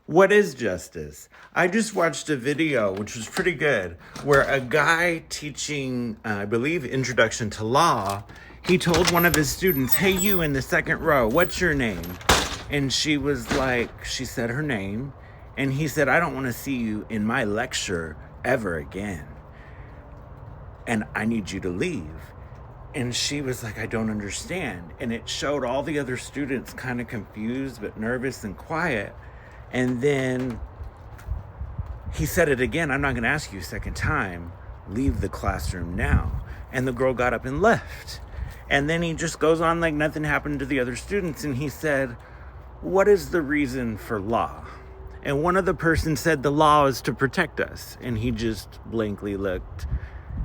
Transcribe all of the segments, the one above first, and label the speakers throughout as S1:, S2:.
S1: What is justice? I just watched a video, which was pretty good, where a guy teaching, I believe, Introduction to Law, he told one of his students, "Hey, you in the second row, what's your name?" And she was like, she said her name, and he said, "I don't want to see you in my lecture ever again. And I need you to leave." And she was like, "I don't understand." And it showed all the other students kind of confused, but nervous and quiet. And then he said it again, "I'm not going to ask you a second time. Leave the classroom now." And the girl got up and left. And then he just goes on like nothing happened to the other students. And he said, "What is the reason for law?" And one of the persons said, "The law is to protect us." And he just blankly looked.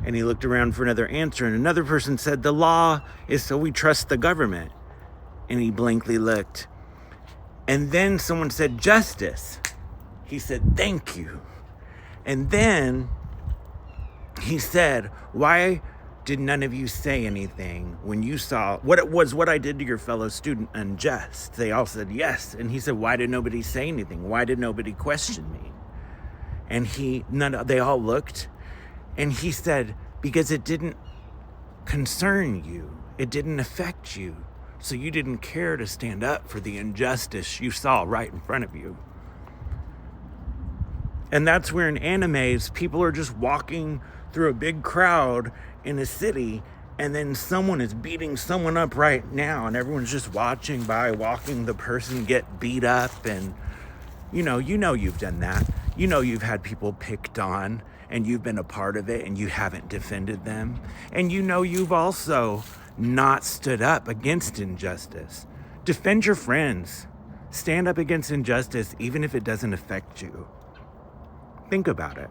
S1: And he looked around for another answer. And another person said, "The law is so we trust the government." And he blankly looked. And then someone said, "Justice." He said, "Thank you." And then he said, "Why did none of you say anything when you saw what I did to your fellow student unjust?" They all said yes. And he said, "Why did nobody say anything? Why did nobody question me?" And they all looked. And he said, "Because it didn't concern you. It didn't affect you. So you didn't care to stand up for the injustice you saw right in front of you." And that's where in animes, people are just walking through a big crowd in a city, and then someone is beating someone up right now, and everyone's just watching by, watching the person get beat up. And you know you've done that. You know you've had people picked on, and you've been a part of it, and you haven't defended them. And you know you've also not stood up against injustice. Defend your friends. Stand up against injustice, even if it doesn't affect you. Think about it.